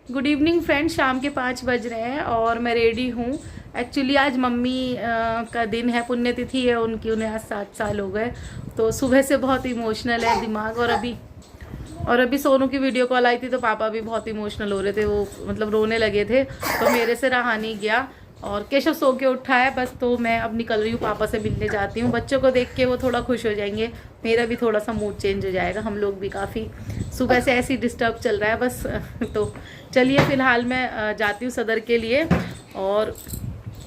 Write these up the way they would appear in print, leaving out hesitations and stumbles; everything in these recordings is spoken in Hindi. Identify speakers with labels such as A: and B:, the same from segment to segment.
A: Good evening friends. शाम के 5 बज रहे हैं और मैं रेडी हूँ। एक्चुअली आज मम्मी का दिन है, पुण्यतिथि है उनकी। उन्हें आज 7 साल हो गए। तो सुबह से बहुत इमोशनल है दिमाग। और अभी सोनू की वीडियो कॉल आई थी तो पापा भी बहुत इमोशनल हो रहे थे। वो मतलब रोने लगे थे तो मेरे से रहा नहीं गया। और केशव सो के उठा है बस। तो मैं अब निकल रही हूँ, पापा से मिलने जाती हूँ। बच्चों को देख के वो थोड़ा खुश हो जाएंगे, मेरा भी थोड़ा सा मूड चेंज हो जाएगा। हम लोग भी काफ़ी सुबह से ऐसी डिस्टर्ब चल रहा है बस। तो चलिए फ़िलहाल मैं जाती हूँ सदर के लिए। और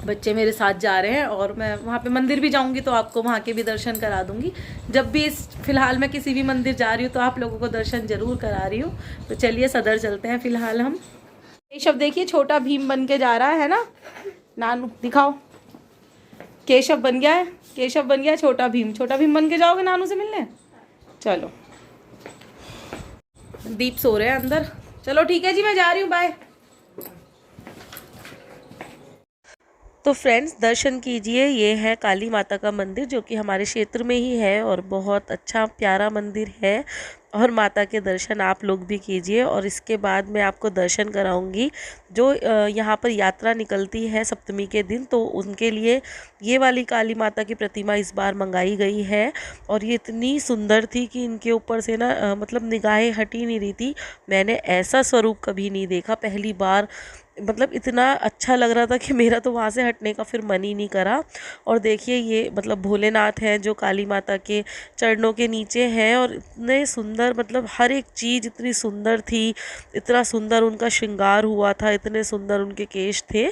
A: बच्चे मेरे साथ जा रहे हैं और मैं वहाँ पे मंदिर भी जाऊँगी तो आपको वहाँ के भी दर्शन करा दूँगी। जब भी फ़िलहाल मैं किसी भी मंदिर जा रही हूँ तो आप लोगों को दर्शन ज़रूर करा रही हूँ। तो चलिए सदर चलते हैं फ़िलहाल हम। केशव देखिए छोटा भीम बन के जा रहा है ना। नानू दिखाओ, केशव बन गया है। केशव बन गया है छोटा भीम। छोटा भीम बन के जाओगे नानू से मिलने? चलो, दीप सो रहे हैं अंदर। चलो ठीक है जी, मैं जा रही हूँ, बाय। तो फ्रेंड्स दर्शन कीजिए, ये है काली माता का मंदिर जो कि हमारे क्षेत्र में ही है और बहुत अच्छा प्यारा मंदिर है। और माता के दर्शन आप लोग भी कीजिए। और इसके बाद मैं आपको दर्शन कराऊंगी जो यहाँ पर यात्रा निकलती है सप्तमी के दिन, तो उनके लिए ये वाली काली माता की प्रतिमा इस बार मंगाई गई है। और ये इतनी सुंदर थी कि इनके ऊपर से ना मतलब निगाहें हट ही नहीं रही थी। मैंने ऐसा स्वरूप कभी नहीं देखा, पहली बार। मतलब इतना अच्छा लग रहा था कि मेरा तो वहाँ से हटने का फिर मन ही नहीं करा। और देखिए ये मतलब भोलेनाथ हैं जो काली माता के चरणों के नीचे हैं। और इतने सुंदर, मतलब हर एक चीज़ इतनी सुंदर थी, इतना सुंदर उनका श्रृंगार हुआ था, इतने सुंदर उनके केश थे,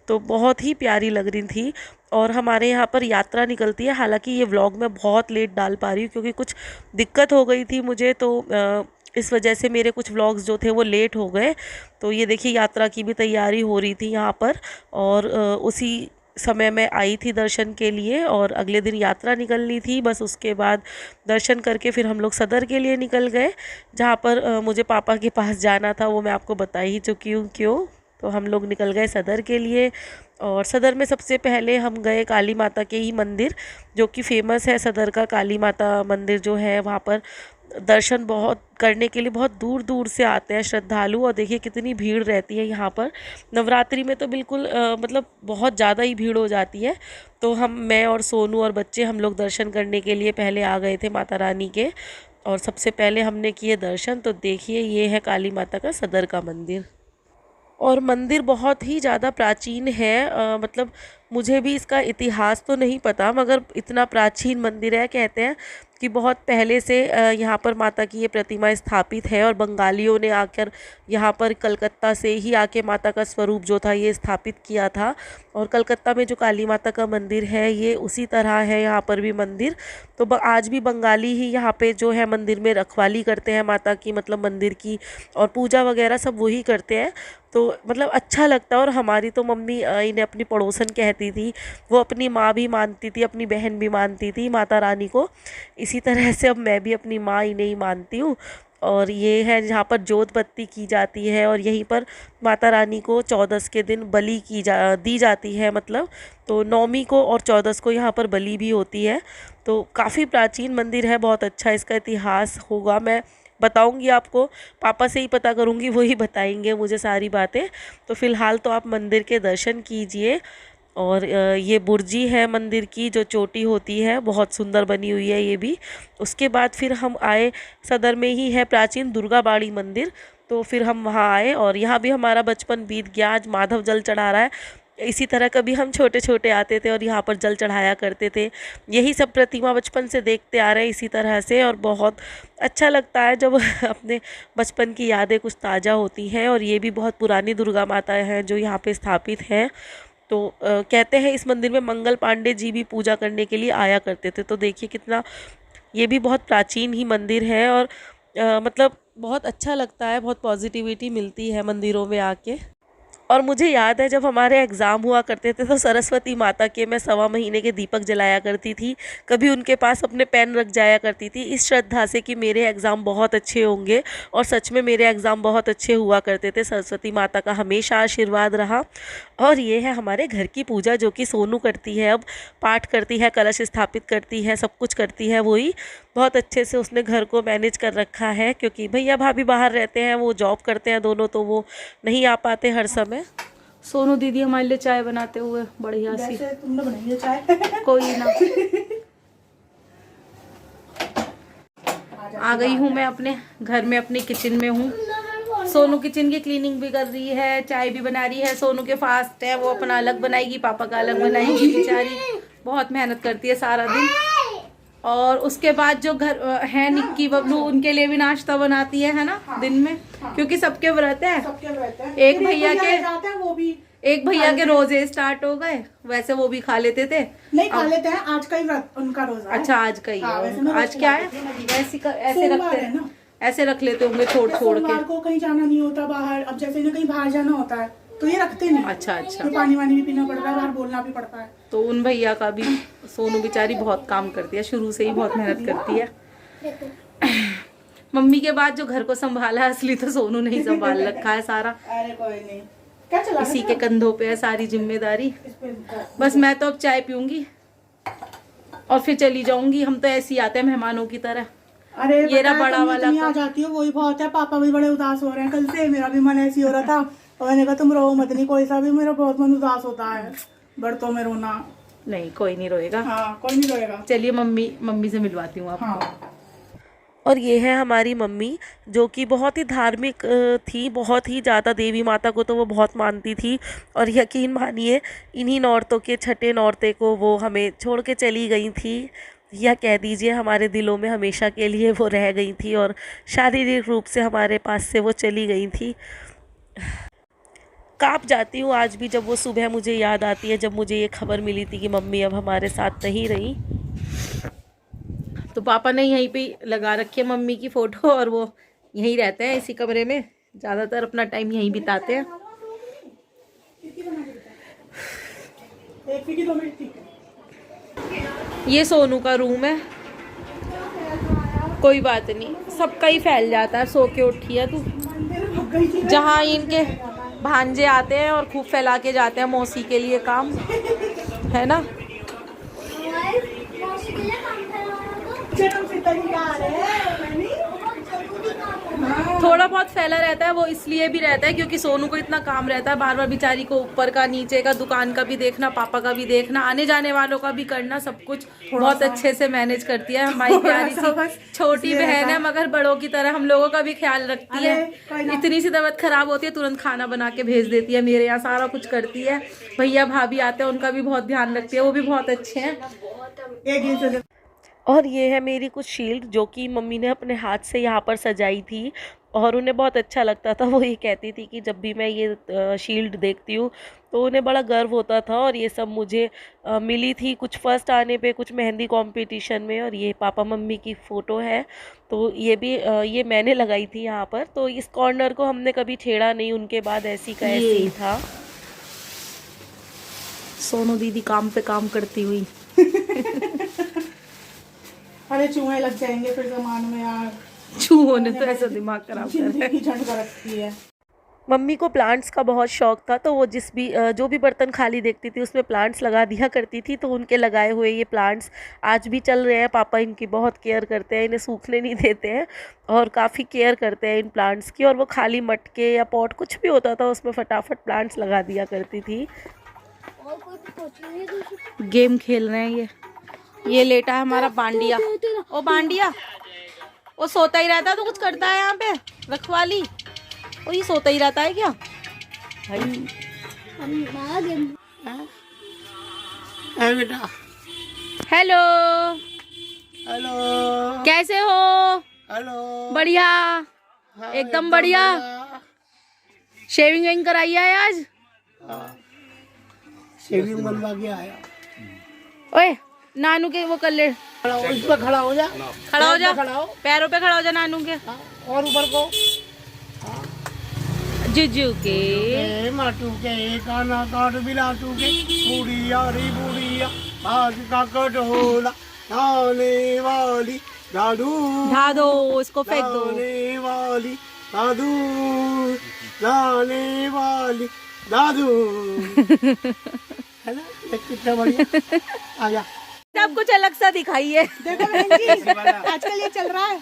A: तो बहुत ही प्यारी लग रही थी। और हमारे यहाँ पर यात्रा निकलती है। हालांकि ये व्लॉग मैं बहुत लेट डाल पा रही हूँ क्योंकि कुछ दिक्कत हो गई थी मुझे, तो इस वजह से मेरे कुछ व्लॉग्स जो थे वो लेट हो गए। तो ये देखिए यात्रा की भी तैयारी हो रही थी यहाँ पर। और उसी समय मैं आई थी दर्शन के लिए और अगले दिन यात्रा निकलनी थी। बस उसके बाद दर्शन करके फिर हम लोग सदर के लिए निकल गए, जहाँ पर मुझे पापा के पास जाना था, वो मैं आपको बता ही चुकी हूँ क्यों। तो हम लोग निकल गए सदर के लिए। और सदर में सबसे पहले हम गए काली माता के ही मंदिर, जो कि फेमस है सदर का काली माता मंदिर जो है। वहाँ पर दर्शन बहुत करने के लिए बहुत दूर दूर से आते हैं श्रद्धालु। और देखिए कितनी भीड़ रहती है यहाँ पर। नवरात्रि में तो बिल्कुल मतलब बहुत ज़्यादा ही भीड़ हो जाती है। तो मैं और सोनू और बच्चे हम लोग दर्शन करने के लिए पहले आ गए थे माता रानी के। और सबसे पहले हमने किए दर्शन। तो देखिए ये है काली माता का सदर का मंदिर। और मंदिर बहुत ही ज़्यादा प्राचीन है। मतलब मुझे भी इसका इतिहास तो नहीं पता, मगर इतना प्राचीन मंदिर है। कहते हैं कि बहुत पहले से यहाँ पर माता की ये प्रतिमा स्थापित है। और बंगालियों ने आकर यहाँ पर कलकत्ता से ही आके माता का स्वरूप जो था ये स्थापित किया था। और कलकत्ता में जो काली माता का मंदिर है ये उसी तरह है यहाँ पर भी मंदिर। तो आज भी बंगाली ही यहाँ पे जो है मंदिर में रखवाली करते हैं माता की, मतलब मंदिर की, और पूजा वगैरह सब वही करते हैं। तो मतलब अच्छा लगता है। और हमारी तो मम्मी इन्हें अपनी पड़ोसन कहती थी। वो अपनी माँ भी मानती थी, अपनी बहन भी मानती थी माता रानी को। इसी तरह से अब मैं भी अपनी माँ इन्हें ही मानती हूँ। और ये है जहाँ पर जोत बत्ती की जाती है। और यहीं पर माता रानी को 14 के दिन बलि दी जाती है, मतलब तो नौमी को और 14 को यहाँ पर बलि भी होती है। तो काफ़ी प्राचीन मंदिर है, बहुत अच्छा इसका इतिहास होगा। मैं बताऊंगी आपको, पापा से ही पता करूंगी, वही बताएंगे मुझे सारी बातें। तो फ़िलहाल तो आप मंदिर के दर्शन कीजिए। और ये बुर्जी है मंदिर की, जो चोटी होती है, बहुत सुंदर बनी हुई है ये भी। उसके बाद फिर हम आए, सदर में ही है प्राचीन दुर्गा बाड़ी मंदिर। तो फिर हम वहाँ आए और यहाँ भी हमारा बचपन बीत गया। आज माधव जल चढ़ा रहा है। इसी तरह कभी हम छोटे छोटे आते थे और यहाँ पर जल चढ़ाया करते थे। यही सब प्रतिमा बचपन से देखते आ रहे हैं इसी तरह से। और बहुत अच्छा लगता है जब अपने बचपन की यादें कुछ ताज़ा होती हैं। और ये भी बहुत पुरानी दुर्गा माता है जो यहाँ पे स्थापित है। तो कहते हैं इस मंदिर में मंगल पांडे जी भी पूजा करने के लिए आया करते थे। तो देखिए कितना, ये भी बहुत प्राचीन ही मंदिर है। और मतलब बहुत अच्छा लगता है, बहुत पॉजिटिविटी मिलती है मंदिरों में आके। और मुझे याद है जब हमारे एग्ज़ाम हुआ करते थे तो सरस्वती माता के मैं 1.25 महीने के दीपक जलाया करती थी, कभी उनके पास अपने पेन रख जाया करती थी इस श्रद्धा से कि मेरे एग्ज़ाम बहुत अच्छे होंगे। और सच में मेरे एग्ज़ाम बहुत अच्छे हुआ करते थे। सरस्वती माता का हमेशा आशीर्वाद रहा। और ये है हमारे घर की पूजा जो कि सोनू करती है, अब पाठ करती है, कलश स्थापित करती है, सब कुछ करती है वही। बहुत अच्छे से उसने घर को मैनेज कर रखा है क्योंकि भैया भाभी बाहर रहते हैं, वो जॉब करते हैं दोनों, तो वो नहीं आ पाते हर समय।
B: सोनू दीदी हमारे लिए चाय बनाते हुए बढ़िया सी।
C: तुमने बनाई है चाय?
B: कोई ना। आ गई हूँ मैं अपने घर में, अपने किचन में हूँ। सोनू किचन की क्लीनिंग भी कर रही है, चाय भी बना रही है। सोनू के फास्ट है, वो अपना अलग बनाएगी, पापा का अलग बनाएगी। बेचारी बहुत मेहनत करती है सारा दिन। और उसके बाद जो घर है निक्की बबलू, उनके लिए भी नाश्ता बनाती है ना। हाँ, दिन में। हाँ, क्योंकि सबके व्रत है। एक भैया के रोजे स्टार्ट हो गए, वैसे वो भी खा लेते थे।
C: नहीं खा लेते हैं, आज का ही व्रत उनका रोजा है।
B: अच्छा आज का ही। आज क्या है? ऐसे रखते हैं ना, ऐसे रख लेते होंगे छोड़ के।
C: सोमवार को कहीं जाना नहीं होता बाहर, अब जैसे इन्हें कहीं बाहर जाना होता है तो ये रखते नहीं।
B: अच्छा।
C: तो पानी वानी भी पीना पड़ता है, बाहर बोलना भी पड़ता है।
B: तो उन भैया का भी, सोनू बेचारी बहुत काम करती है, शुरू से ही बहुत मेहनत करती है। मम्मी के बाद जो घर को संभाला असली तो सोनू ने ही संभाल रखा है सारा।
C: अरे कोई नहीं, क्या चला
B: इसी के कंधों पे है सारी जिम्मेदारी। बस मैं तो अब चाय पीऊंगी और फिर चली जाऊंगी। हम तो ऐसे ही आते हैं मेहमानों की तरह।
C: अरे
B: ये रहा बड़ा वाला
C: आ जाती हो, वही बहुत है। पापा भी बड़े उदास हो रहे हैं कल से, मेरा भी मन ऐसी हो रहा था। और मैंने कहा तुम रो मत, नहीं कोई सा भी, मेरा बहुत मन उदास होता है, बरतों में रोना।
B: नहीं कोई नहीं रोएगा।
C: हाँ कोई नहीं रोएगा।
B: चलिए मम्मी से मिलवाती हूँ आपको।
C: हाँ।
A: और ये है हमारी मम्मी जो कि बहुत ही धार्मिक थी, बहुत ही ज़्यादा देवी माता को तो वो बहुत मानती थी। और यकीन मानिए इन्हीं नौरतों के छठे नौरते को वो हमें छोड़ के चली गई थी, या कह दीजिए हमारे दिलों में हमेशा के लिए वो रह गई थी और शारीरिक रूप से हमारे पास से वो चली गई थी। काँप जाती हूँ आज भी जब वो सुबह मुझे याद आती है, जब मुझे ये खबर मिली थी कि मम्मी अब हमारे साथ नहीं रही।
B: तो पापा ने यहीं पे लगा रखी है मम्मी की फोटो, और वो यहीं रहते हैं इसी कमरे में, ज़्यादातर अपना टाइम यहीं बिताते हैं। ये सोनू का रूम है। कोई बात नहीं, सबका ही फैल जाता है। सो के उठी है तू। जहाँ इनके भांजे आते हैं और खूब फैला के जाते हैं मौसी के लिए काम, है ना। थोड़ा बहुत फैला रहता है वो, इसलिए भी रहता है क्योंकि सोनू को इतना काम रहता है, बार बार बेचारी को ऊपर का नीचे का दुकान का भी देखना, पापा का भी देखना, आने जाने वालों का भी करना, सब कुछ बहुत अच्छे से मैनेज करती है। हमारी प्यारी सी छोटी बहन है मगर बड़ों की तरह हम लोगों का भी ख्याल रखती है। इतनी सी तबीयत खराब होती है तुरंत खाना बना के भेज देती है, मेरे यहाँ सारा कुछ करती है। भैया भाभी आते हैं उनका भी बहुत ध्यान रखती है, वो भी बहुत अच्छे हैं।
A: और ये है मेरी कुछ शील्ड जो कि मम्मी ने अपने हाथ से यहाँ पर सजाई थी और उन्हें बहुत अच्छा लगता था। वो ये कहती थी कि जब भी मैं ये शील्ड देखती हूँ तो उन्हें बड़ा गर्व होता था। और ये सब मुझे मिली थी कुछ फर्स्ट आने पे, कुछ मेहंदी कंपटीशन में। और ये पापा मम्मी की फ़ोटो है, तो ये भी ये मैंने लगाई थी यहाँ पर। तो इस कॉर्नर को हमने कभी छेड़ा नहीं, उनके बाद ऐसी का ऐसे ही था।
B: सोनू दीदी काम पे काम करती हुई।
C: अरे चूहे लग जाएंगे फिर सामान में यार।
B: चूहों ने तो ऐसा दिमाग खराब कर
C: रखती है।
A: मम्मी को प्लांट्स का बहुत शौक था, तो वो जो भी बर्तन खाली देखती थी उसमें प्लांट्स लगा दिया करती थी। तो उनके लगाए हुए ये प्लांट्स आज भी चल रहे हैं। पापा इनकी बहुत केयर करते हैं, इन्हें सूखने नहीं देते हैं और काफ़ी केयर करते हैं इन प्लांट्स की। और वो खाली मटके या पॉट कुछ भी होता था उसमें फटाफट प्लांट्स लगा दिया करती थी।
B: गेम खेल रहे हैं ये लेटा है हमारा बांडिया। ओ बांडिया, वो सोता ही रहता है तो कुछ करता है यहाँ पे रखवाली। ओ ये सोता ही रहता है क्या भाई?
D: बेटा
B: हेलो
D: हेलो
B: कैसे हो?
D: हेलो
B: बढ़िया,
D: हाँ,
B: एकदम बढ़िया। शेविंग वेविंग कराई है आज?
D: शेविंग बनवा के आया।
B: ओए नानू के वो कर ले,
D: इस पर खड़ा हो जा,
B: खड़ा हो जा,
D: खड़ा हो,
B: पैरों पे खड़ा हो जा नानू के।
D: और ऊपर को
B: जीजू के
D: माटू के काना काट बिलाटू के बुढ़िया रे बुढ़िया आज का कटोला खाने वाली दादू
B: ढा दो इसको, फेंक दो।
D: लाने वाली दादू लाने वाली दादू है ना, देख कितना बढ़िया। आजा
B: सब कुछ अलग सा दिखाइए।
C: देखो बहन जी, आजकल ये चल रहा है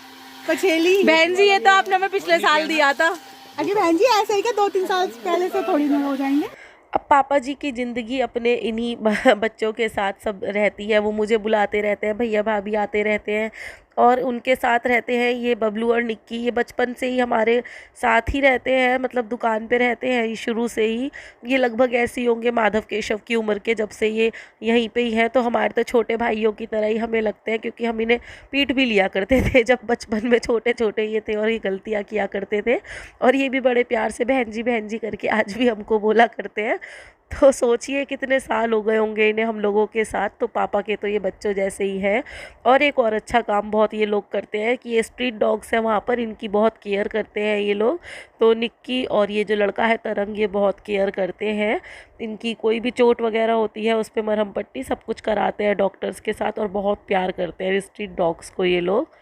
C: कछेली।
B: बहन जी ये तो आपने हमें पिछले साल दिया था।
C: अरे बहन जी ऐसे ही क्या 2-3 साल पहले से थोड़ी ना हो जाएंगे।
A: अब पापा जी की ज़िंदगी अपने इन्हीं बच्चों के साथ सब रहती है। वो मुझे बुलाते रहते हैं, भैया भाभी आते रहते हैं और उनके साथ रहते हैं। ये बबलू और निक्की ये बचपन से ही हमारे साथ ही रहते हैं, मतलब दुकान पे रहते हैं शुरू से ही। ये लगभग ऐसे ही होंगे माधव केशव की उम्र के, जब से ये यहीं पे ही हैं। तो हमारे तो छोटे भाइयों की तरह ही हमें लगते हैं, क्योंकि हम इन्हें पीट भी लिया करते थे जब बचपन में छोटे छोटे ये थे और ये गलतियाँ किया करते थे। और ये भी बड़े प्यार से बहन जी करके आज भी हमको बोला करते हैं। तो सोचिए कितने साल हो गए होंगे इन्हें हम लोगों के साथ। तो पापा के तो ये बच्चों जैसे ही हैं। और एक और अच्छा काम बहुत ये लोग करते हैं कि ये स्ट्रीट डॉग्स हैं वहाँ पर, इनकी बहुत केयर करते हैं ये लोग। तो निक्की और ये जो लड़का है तरंग, ये बहुत केयर करते हैं। इनकी कोई भी चोट वगैरह होती है उस पर मरहम पट्टी सब कुछ कराते हैं डॉक्टर्स के साथ, और बहुत प्यार करते हैं स्ट्रीट डॉग्स को ये लोग।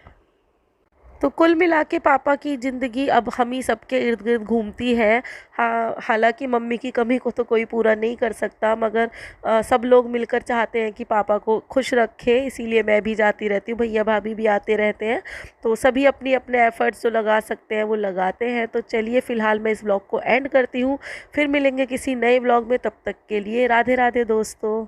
A: तो कुल मिला के पापा की ज़िंदगी अब हम ही सबके इर्द गिर्द घूमती है। हाँ, हालांकि मम्मी की कमी को तो कोई पूरा नहीं कर सकता, मगर सब लोग मिलकर चाहते हैं कि पापा को खुश रखे, इसीलिए मैं भी जाती रहती हूँ, भैया भाभी भी आते रहते हैं। तो सभी अपनी अपने एफ़र्ट्स जो लगा सकते हैं वो लगाते हैं। तो चलिए फ़िलहाल मैं इस ब्लॉग को एंड करती हूँ, फिर मिलेंगे किसी नए ब्लॉग में। तब तक के लिए राधे राधे दोस्तों।